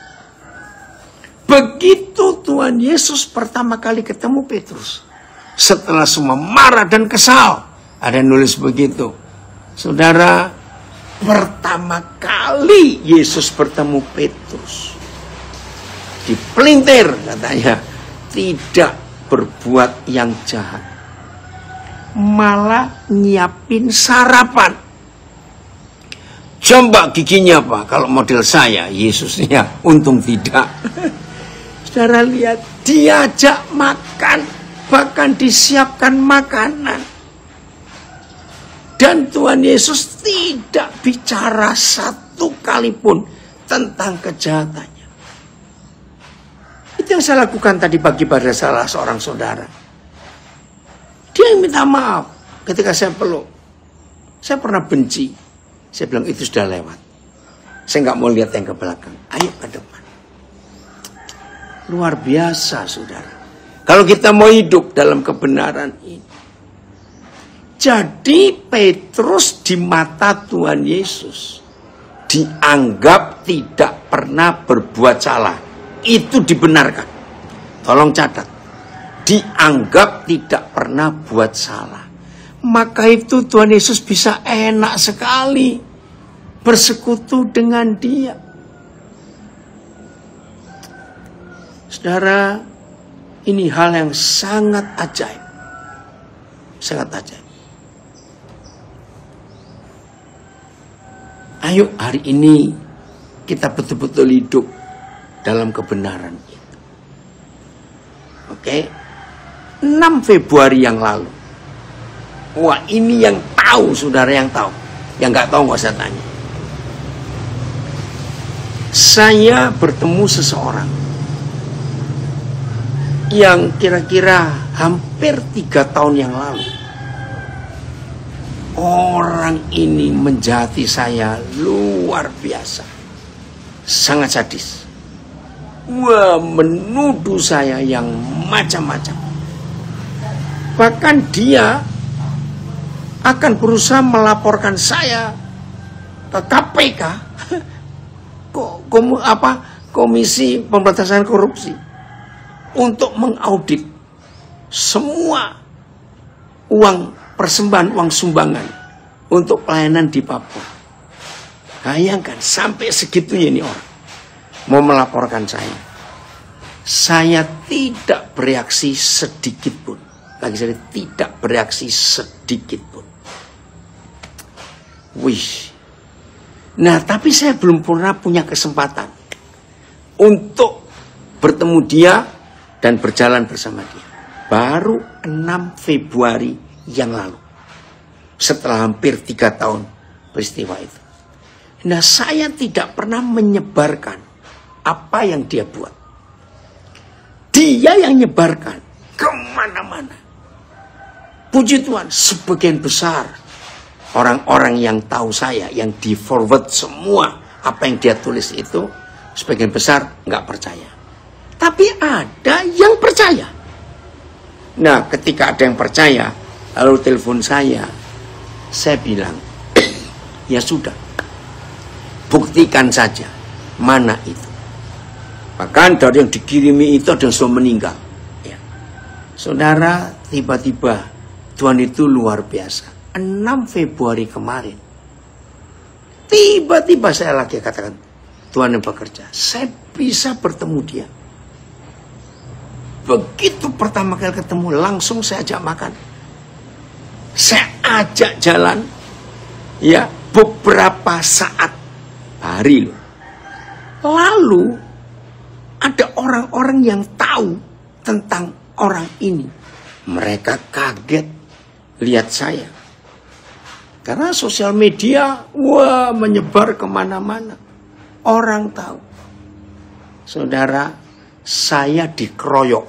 Begitu Tuhan Yesus pertama kali ketemu Petrus. Setelah semua marah dan kesal. Ada yang nulis begitu. Saudara, pertama kali Yesus bertemu Petrus. Dipelintir katanya. Tidak berbuat yang jahat. Malah nyiapin sarapan. Coba giginya Pak, kalau model saya, Yesusnya, untung tidak. Saudara lihat, diajak makan, bahkan disiapkan makanan. Dan Tuhan Yesus tidak bicara satu kali pun tentang kejahatannya. Itu yang saya lakukan tadi pagi pada salah seorang saudara. Dia yang minta maaf ketika saya peluk. Saya pernah benci. Saya bilang itu sudah lewat. Saya nggak mau lihat yang ke belakang. Ayo ke depan. Luar biasa, saudara. Kalau kita mau hidup dalam kebenaran ini. Jadi Petrus di mata Tuhan Yesus dianggap tidak pernah berbuat salah. Itu dibenarkan. Tolong catat. Dianggap tidak pernah buat salah. Maka itu Tuhan Yesus bisa enak sekali bersekutu dengan dia. Saudara, ini hal yang sangat ajaib. Sangat ajaib. Ayo hari ini kita betul-betul hidup dalam kebenaran itu. Oke? 6 Februari yang lalu. Wah, ini yang tahu, saudara yang tahu. Yang nggak tahu nggak usah tanya. Saya bertemu seseorang yang kira-kira hampir 3 tahun yang lalu. Orang ini menjahati saya luar biasa. Sangat sadis. Wah, menuduh saya yang macam-macam. Bahkan dia akan berusaha melaporkan saya ke KPK, Komisi Pemberantasan Korupsi, untuk mengaudit semua uang persembahan, uang sumbangan untuk pelayanan di Papua. Bayangkan sampai segitunya ini orang mau melaporkan saya. Saya tidak bereaksi sedikit pun. Lagi saya tidak bereaksi sedikit pun. Wih. Nah, tapi saya belum pernah punya kesempatan untuk bertemu dia dan berjalan bersama dia. Baru 6 Februari yang lalu. Setelah hampir 3 tahun peristiwa itu. Nah, saya tidak pernah menyebarkan apa yang dia buat. Dia yang menyebarkan kemana-mana. Puji Tuhan, sebagian besar orang-orang yang tahu saya, yang di forward semua apa yang dia tulis itu, sebagian besar nggak percaya. Tapi ada yang percaya. Nah, ketika ada yang percaya, lalu telepon saya bilang, ya sudah, buktikan saja mana itu. Bahkan dari yang dikirimi itu ada yang sudah meninggal. Ya. Saudara, tiba-tiba Tuhan itu luar biasa. 6 Februari kemarin, tiba-tiba saya lagi katakan, Tuhan yang bekerja. Saya bisa bertemu dia. Begitu pertama kali ketemu, langsung saya ajak makan. Saya ajak jalan. Ya, beberapa saat, hari loh. Lalu ada orang-orang yang tahu tentang orang ini. Mereka kaget lihat saya. Karena sosial media, wah, menyebar kemana-mana. Orang tahu. Saudara, saya dikeroyok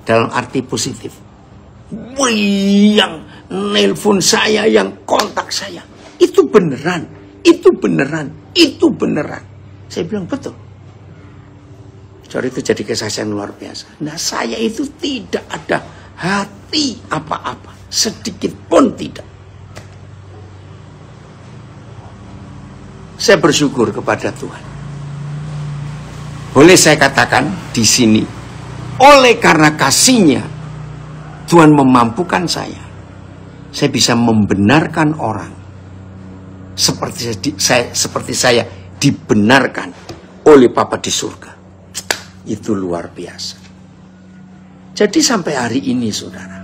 dalam arti positif. Wih, yang nelpon saya, yang kontak saya. Itu beneran, itu beneran, itu beneran. Saya bilang betul. Soal itu jadi kesaksian luar biasa. Nah, saya itu tidak ada hati apa-apa. Sedikit pun tidak. Saya bersyukur kepada Tuhan. Boleh saya katakan di sini, oleh karena kasih-Nya, Tuhan memampukan saya bisa membenarkan orang seperti saya dibenarkan oleh Bapa di surga. Itu luar biasa. Jadi sampai hari ini, saudara,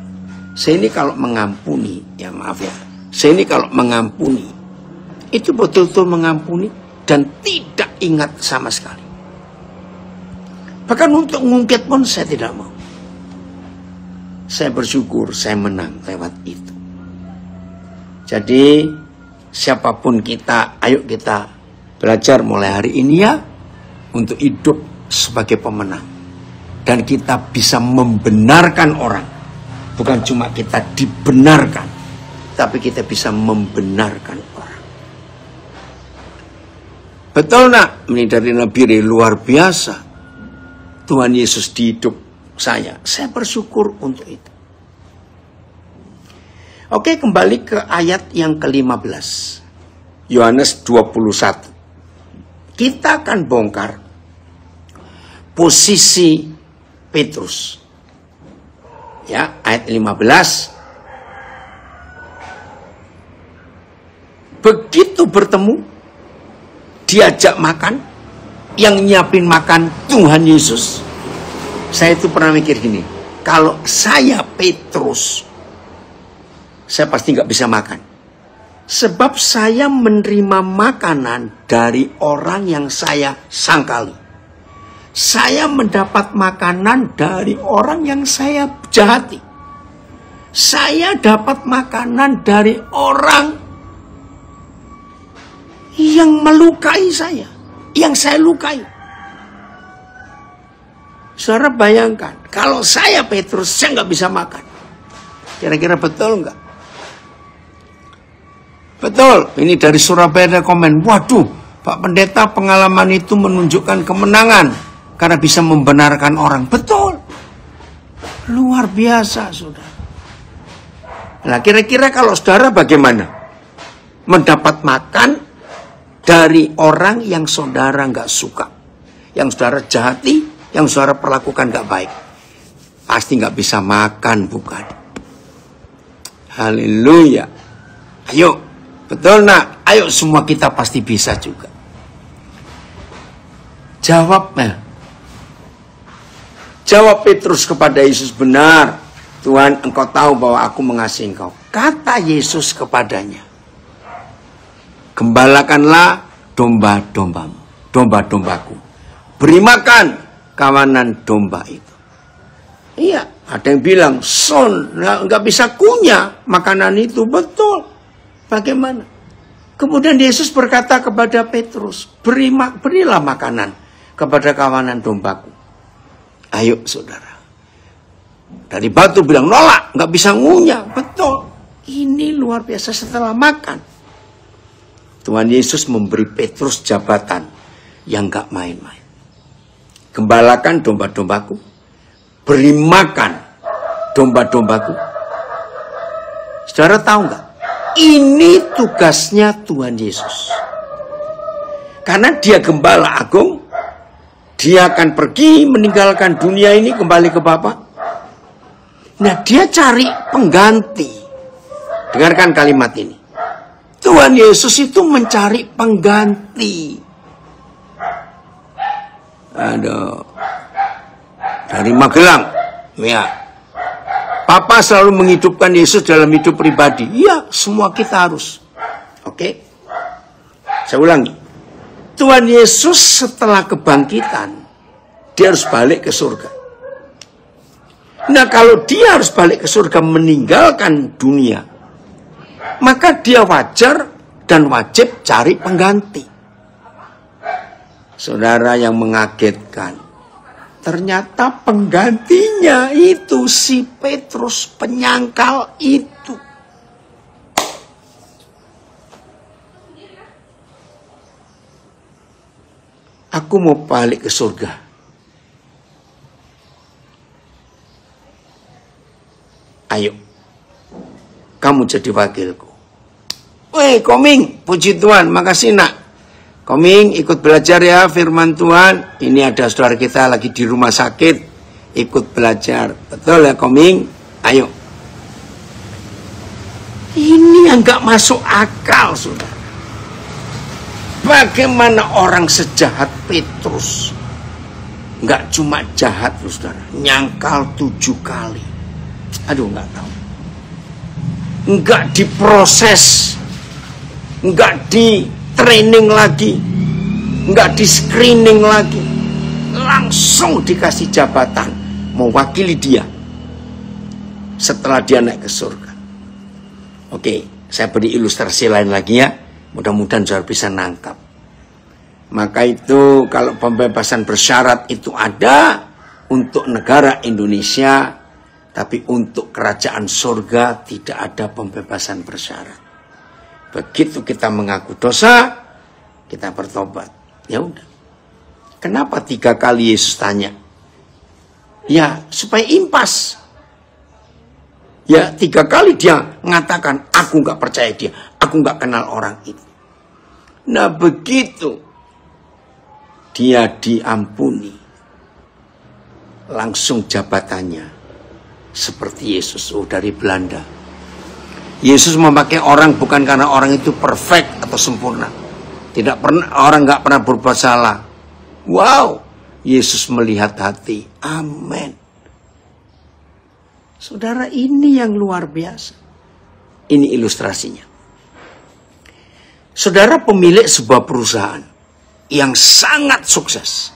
saya ini kalau mengampuni, ya maaf ya, saya ini kalau mengampuni, itu betul-betul mengampuni dan tidak ingat sama sekali. Bahkan untuk ngungkit pun saya tidak mau. Saya bersyukur saya menang lewat itu. Jadi siapapun kita, ayo kita belajar mulai hari ini ya, untuk hidup sebagai pemenang. Dan kita bisa membenarkan orang. Bukan cuma kita dibenarkan, tapi kita bisa membenarkan orang. Betul nak? Ini dari Nabi luar biasa. Tuhan Yesus di hidup saya bersyukur untuk itu. Oke, kembali ke ayat yang ke-15. Yohanes 21. Kita akan bongkar posisi Petrus. Ya, ayat 15. Begitu bertemu, diajak makan. Yang nyiapin makan Tuhan Yesus. Saya itu pernah mikir gini, kalau saya Petrus, saya pasti nggak bisa makan. Sebab saya menerima makanan dari orang yang saya sangkali. Saya mendapat makanan dari orang yang saya jahati. Saya dapat makanan dari orang yang melukai saya, yang saya lukai. Saudara bayangkan, kalau saya Petrus, saya nggak bisa makan. Kira-kira betul nggak? Betul. Ini dari Surabaya ada komen, waduh, Pak Pendeta, pengalaman itu menunjukkan kemenangan karena bisa membenarkan orang. Betul. Luar biasa, saudara. Nah, kira-kira kalau saudara bagaimana? Mendapat makan dari orang yang saudara nggak suka, yang saudara jahati, yang saudara perlakukan nggak baik, pasti nggak bisa makan, bukan? Haleluya. Ayo, betul nak? Ayo semua kita pasti bisa juga. Jawabnya. Jawab Petrus kepada Yesus, benar Tuhan, engkau tahu bahwa aku mengasihi engkau. Kata Yesus kepadanya, gembalakanlah domba-dombamu, domba-dombaku. Beri makan kawanan domba itu. Iya, ada yang bilang, son, nggak bisa kunyah makanan itu. Betul. Bagaimana? Kemudian Yesus berkata kepada Petrus, berilah makanan kepada kawanan dombaku. Ayo saudara. Dari batu bilang, nolak, nggak bisa ngunyah. Betul. Ini luar biasa. Setelah makan, Tuhan Yesus memberi Petrus jabatan yang gak main-main. Gembalakan domba-dombaku, beri makan domba-dombaku. Saudara tahu nggak? Ini tugasnya Tuhan Yesus. Karena dia gembala agung, dia akan pergi meninggalkan dunia ini kembali ke Bapa. Nah, dia cari pengganti. Dengarkan kalimat ini. Tuhan Yesus itu mencari pengganti. Aduh. Dari Magelang. Ya. Papa selalu menghidupkan Yesus dalam hidup pribadi. Iya, semua kita harus. Oke? Saya ulangi. Tuhan Yesus setelah kebangkitan, dia harus balik ke surga. Nah, kalau dia harus balik ke surga meninggalkan dunia, maka dia wajar dan wajib cari pengganti. Saudara, yang mengagetkan, ternyata penggantinya itu si Petrus penyangkal itu. Aku mau balik ke surga. Ayo, kamu jadi wakilku. Weh, Koming, puji Tuhan, makasih nak. Koming, ikut belajar ya firman Tuhan. Ini ada saudara kita lagi di rumah sakit, ikut belajar. Betul ya Koming? Ayo. Ini yang gak masuk akal, saudara. Bagaimana orang sejahat Petrus, gak cuma jahat, saudara, nyangkal 7 kali. Aduh, gak tahu. Gak diproses, gak di training lagi, nggak di screening lagi, langsung dikasih jabatan mewakili dia setelah dia naik ke surga. Oke, saya beri ilustrasi lain lagi ya, mudah-mudahan saudara bisa nangkap. Maka itu kalau pembebasan bersyarat itu ada untuk negara Indonesia, tapi untuk kerajaan surga tidak ada pembebasan bersyarat. Begitu kita mengaku dosa, kita bertobat. Ya udah. Kenapa 3 kali Yesus tanya? Ya, supaya impas. Ya, 3 kali dia mengatakan, aku nggak percaya dia, aku nggak kenal orang itu. Nah, begitu dia diampuni, langsung jabatannya seperti Yesus dari Belanda. Yesus memakai orang bukan karena orang itu perfect atau sempurna. Tidak pernah, orang nggak pernah berbuat salah. Wow, Yesus melihat hati. Amin. Saudara, ini yang luar biasa. Ini ilustrasinya. Saudara pemilik sebuah perusahaan yang sangat sukses.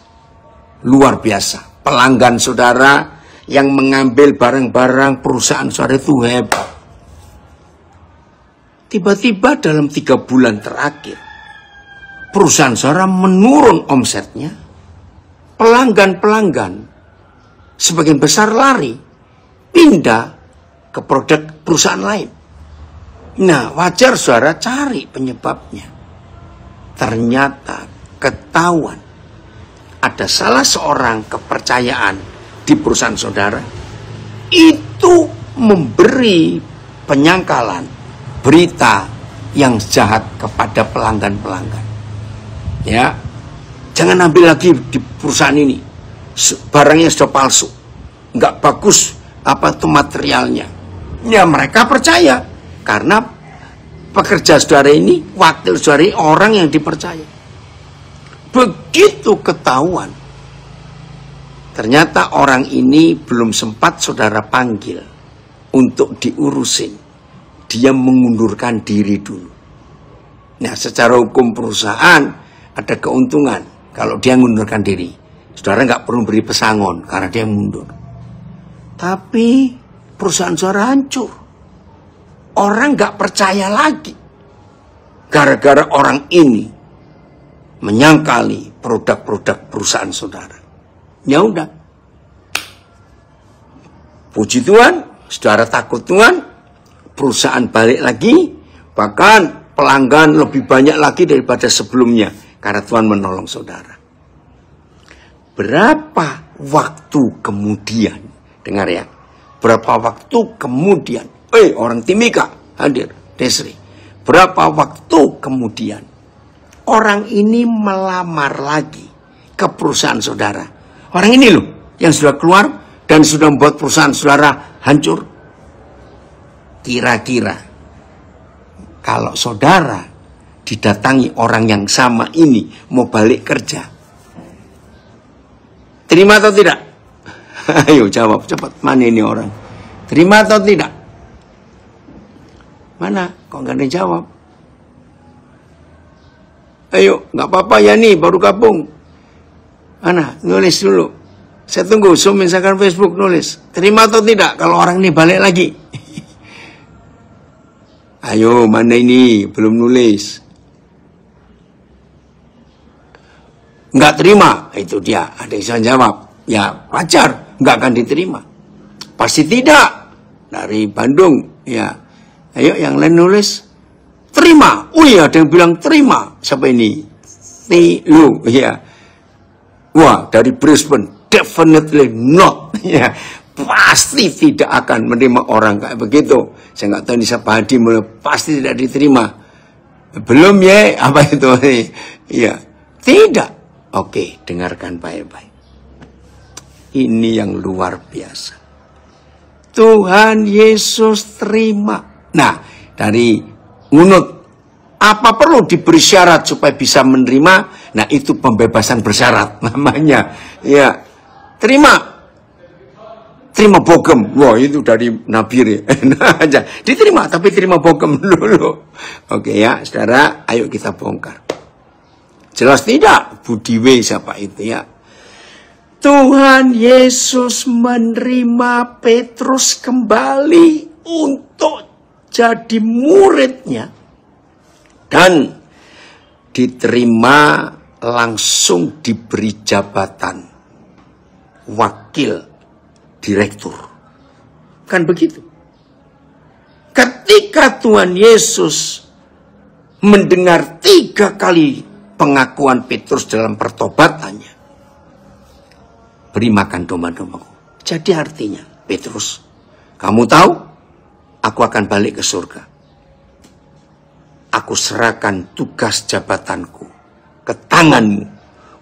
Luar biasa. Pelanggan saudara yang mengambil barang-barang perusahaan saudara itu hebat. Tiba-tiba dalam 3 bulan terakhir, perusahaan saudara menurun omsetnya. Pelanggan-pelanggan sebagian besar lari, pindah ke produk perusahaan lain. Nah, wajar saudara cari penyebabnya. Ternyata ketahuan ada salah seorang kepercayaan di perusahaan saudara itu memberi penyangkalan berita yang jahat kepada pelanggan-pelanggan. Ya, jangan ambil lagi di perusahaan ini. Barangnya sudah palsu, nggak bagus apa tuh materialnya. Ya, mereka percaya karena pekerja saudara ini, wakil saudara ini, orang yang dipercaya. Begitu ketahuan, ternyata orang ini belum sempat saudara panggil untuk diurusin. Dia mengundurkan diri dulu. Nah, secara hukum perusahaan ada keuntungan kalau dia mengundurkan diri. Saudara nggak perlu beri pesangon karena dia mundur. Tapi perusahaan saudara hancur. Orang nggak percaya lagi. Gara-gara orang ini menyangkali produk-produk perusahaan saudara. Ya udah. Puji Tuhan, saudara takut Tuhan. Perusahaan balik lagi, bahkan pelanggan lebih banyak lagi daripada sebelumnya. Karena Tuhan menolong saudara. Berapa waktu kemudian, dengar ya, berapa waktu kemudian, orang Timika hadir, Desri. Berapa waktu kemudian, orang ini melamar lagi ke perusahaan saudara. Orang ini loh, yang sudah keluar dan sudah membuat perusahaan saudara hancur. Kira-kira, kalau saudara didatangi orang yang sama ini mau balik kerja, terima atau tidak? Ayo jawab cepat, mana ini orang? Terima atau tidak? Mana? Kok nggak ada yang jawab? Ayo, nggak apa-apa ya nih, baru gabung. Mana? Nulis dulu. Saya tunggu, Zoom misalkan Facebook nulis. Terima atau tidak kalau orang ini balik lagi? Ayo, mana ini? Belum nulis. Nggak terima, itu dia. Ada yang bisa jawab. Ya, wajar, nggak akan diterima. Pasti tidak. Dari Bandung, ya. Ayo, yang lain nulis. Terima. Oh iya, ada yang bilang terima. Siapa ini? Lu, ya. Wah, dari Brisbane. Definitely not. Ya, pasti tidak akan menerima orang kayak begitu. Saya nggak tahu ini siapa Hadi, pasti tidak diterima. Belum ya, apa itu? Ya, tidak. Oke, dengarkan baik-baik. Ini yang luar biasa. Tuhan Yesus terima. Nah, dari ngunut, apa perlu diberi syarat supaya bisa menerima? Nah, itu pembebasan bersyarat namanya. Ya, terima bogem. Wah, itu dari Nabiri. Nah, diterima, tapi terima bogem dulu. Oke ya, saudara, ayo kita bongkar. Jelas tidak? Budiwe siapa itu ya? Tuhan Yesus menerima Petrus kembali untuk jadi muridnya. Dan diterima, langsung diberi jabatan wakil direktur. Kan begitu. Ketika Tuhan Yesus mendengar 3 kali pengakuan Petrus dalam pertobatannya, beri makan domba-dombaku. Jadi artinya, Petrus, kamu tahu, aku akan balik ke surga. Aku serahkan tugas jabatanku ke tanganmu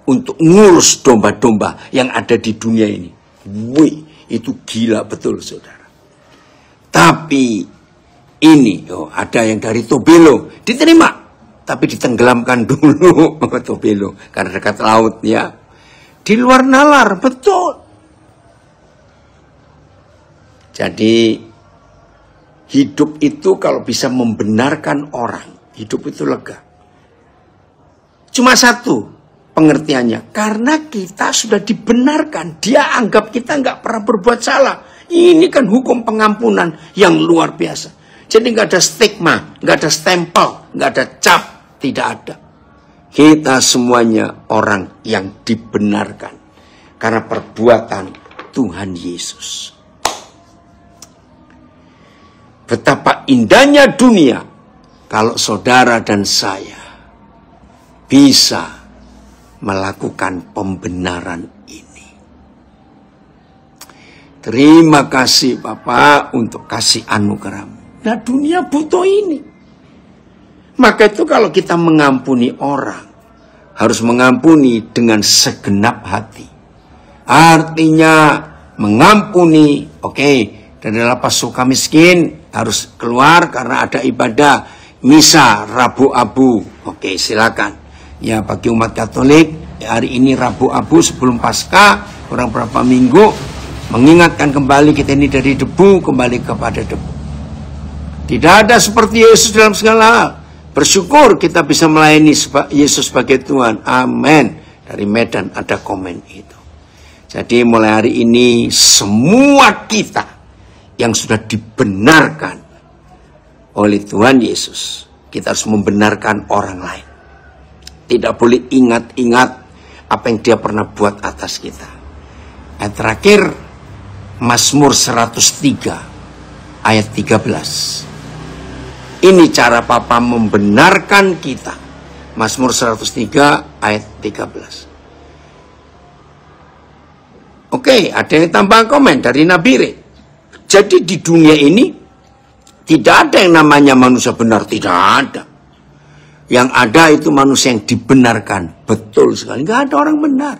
untuk ngurus domba-domba yang ada di dunia ini. Wih, itu gila betul, saudara. Tapi ini, ada yang dari Tobelo, diterima, tapi ditenggelamkan dulu Tobelo karena dekat laut ya. Di luar nalar, betul. Jadi hidup itu kalau bisa membenarkan orang, hidup itu lega. Cuma satu pengertiannya, karena kita sudah dibenarkan, dia anggap kita nggak pernah berbuat salah. Ini kan hukum pengampunan yang luar biasa. Jadi nggak ada stigma, nggak ada stempel, nggak ada cap, tidak ada. Kita semuanya orang yang dibenarkan karena perbuatan Tuhan Yesus. Betapa indahnya dunia kalau saudara dan saya bisa melakukan pembenaran ini. Terima kasih Bapak untuk kasih anugerah-Mu. Nah, dunia butuh ini. Maka itu kalau kita mengampuni orang, harus mengampuni dengan segenap hati. Artinya mengampuni, oke, dari lapas suka miskin harus keluar karena ada ibadah misa Rabu Abu. Oke, silakan. Ya, bagi umat Katolik, hari ini Rabu Abu sebelum Paskah, kurang berapa minggu, mengingatkan kembali kita ini dari debu, kembali kepada debu. Tidak ada seperti Yesus dalam segala hal. Bersyukur kita bisa melayani Yesus sebagai Tuhan. Amin. Dari Medan ada komen itu. Jadi mulai hari ini semua kita yang sudah dibenarkan oleh Tuhan Yesus, kita harus membenarkan orang lain. Tidak boleh ingat-ingat apa yang dia pernah buat atas kita. Ayat terakhir, Mazmur 103 ayat 13. Ini cara Papa membenarkan kita. Mazmur 103 ayat 13. Oke, ada yang tambah komen dari Nabire. Jadi di dunia ini tidak ada yang namanya manusia benar, tidak ada. Yang ada itu manusia yang dibenarkan. Betul sekali, nggak ada orang benar.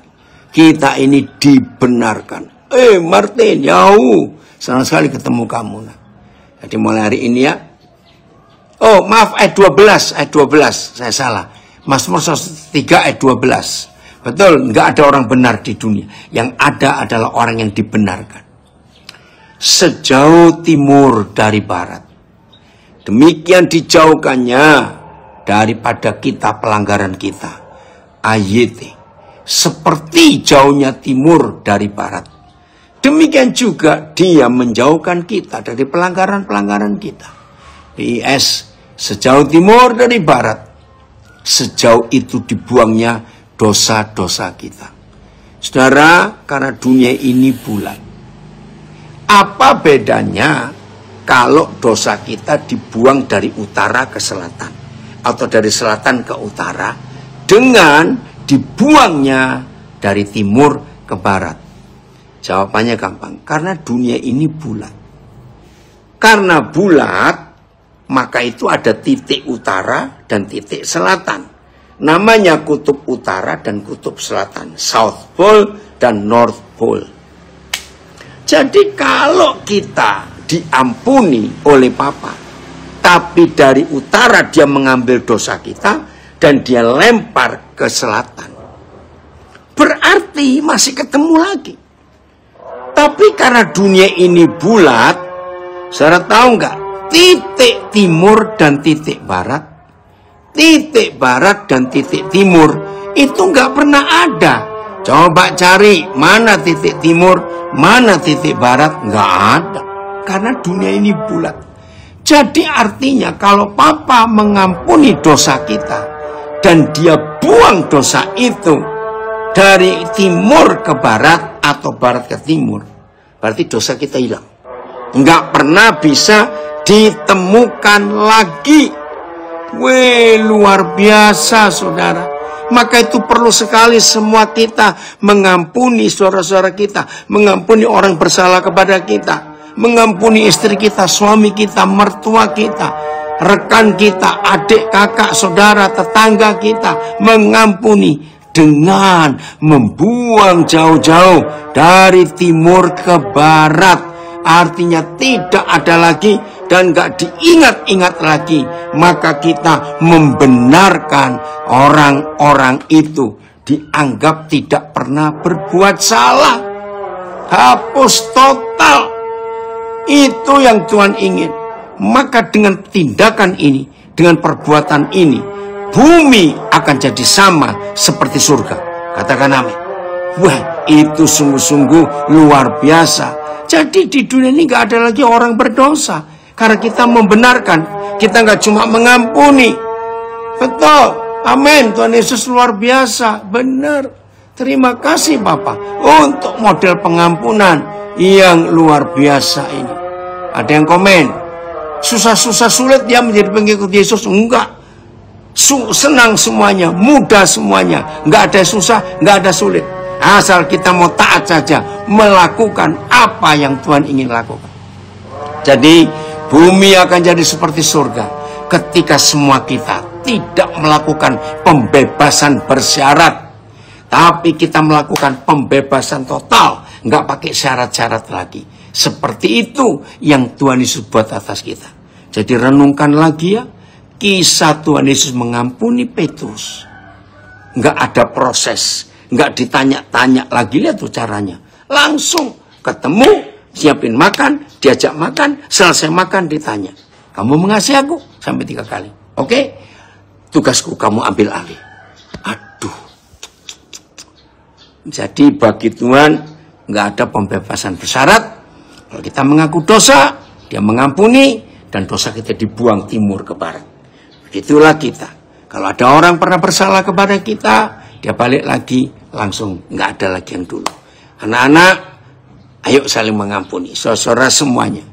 Kita ini dibenarkan. Martin, jauh. Senang sekali ketemu kamu. Nah. Jadi mulai hari ini ya. Oh, maaf, ayat 12. Saya salah. Mazmur 103 ayat 12. Betul, nggak ada orang benar di dunia. Yang ada adalah orang yang dibenarkan. Sejauh timur dari barat. Demikian dijauhkannya daripada kita pelanggaran kita. Ayat. Seperti jauhnya timur dari barat. Demikian juga dia menjauhkan kita dari pelanggaran-pelanggaran kita. PS, sejauh timur dari barat. Sejauh itu dibuangnya dosa-dosa kita. Saudara, karena dunia ini bulat. Apa bedanya kalau dosa kita dibuang dari utara ke selatan? Atau dari selatan ke utara? Dengan dibuangnya dari timur ke barat. Jawabannya gampang. Karena dunia ini bulat. Karena bulat, maka itu ada titik utara dan titik selatan. Namanya kutub utara dan kutub selatan. South Pole dan North Pole. Jadi kalau kita diampuni oleh Papa, tapi dari utara dia mengambil dosa kita dan dia lempar ke selatan, berarti masih ketemu lagi. Tapi karena dunia ini bulat, saudara tahu nggak? Titik timur dan titik barat, titik barat dan titik timur itu nggak pernah ada. Coba cari mana titik timur, mana titik barat, nggak ada. Karena dunia ini bulat. Jadi artinya kalau Papa mengampuni dosa kita dan dia buang dosa itu dari timur ke barat atau barat ke timur, berarti dosa kita hilang. Nggak pernah bisa ditemukan lagi. Luar biasa, saudara. Maka itu perlu sekali semua kita mengampuni saudara-saudara kita, mengampuni orang bersalah kepada kita, mengampuni istri kita, suami kita, mertua kita, rekan kita, adik, kakak, saudara, tetangga kita, mengampuni dengan membuang jauh-jauh dari timur ke barat. Artinya tidak ada lagi dan gak diingat-ingat lagi. Maka kita membenarkan orang-orang itu dianggap tidak pernah berbuat salah. Hapus total. Itu yang Tuhan ingin. Maka dengan tindakan ini, dengan perbuatan ini, bumi akan jadi sama seperti surga. Katakan amin. Wah, itu sungguh-sungguh luar biasa. Jadi di dunia ini gak ada lagi orang berdosa. Karena kita membenarkan. Kita gak cuma mengampuni. Betul. Amin. Tuhan Yesus luar biasa. Benar. Terima kasih Bapak. Untuk model pengampunan yang luar biasa ini. Ada yang komen. Susah-susah sulit dia menjadi pengikut Yesus. Enggak. Senang semuanya. Mudah semuanya. Gak ada susah. Gak ada sulit. Asal kita mau taat saja, melakukan apa yang Tuhan ingin lakukan. Jadi bumi akan jadi seperti surga ketika semua kita tidak melakukan pembebasan bersyarat, tapi kita melakukan pembebasan total, nggak pakai syarat-syarat lagi. Seperti itu yang Tuhan Yesus buat atas kita. Jadi renungkan lagi ya, kisah Tuhan Yesus mengampuni Petrus. Nggak ada proses. Nggak ditanya-tanya lagi, lihat tuh caranya. Langsung ketemu, siapin makan, diajak makan, selesai makan ditanya. Kamu mengasihi aku? Sampai 3 kali. Oke? Tugasku kamu ambil alih. Aduh. Jadi bagi Tuhan nggak ada pembebasan bersyarat. Kalau kita mengaku dosa, dia mengampuni, dan dosa kita dibuang timur ke barat. Begitulah kita. Kalau ada orang pernah bersalah kepada kita, dia balik lagi, langsung nggak ada lagi yang dulu. Anak-anak, ayo saling mengampuni, saudara semuanya.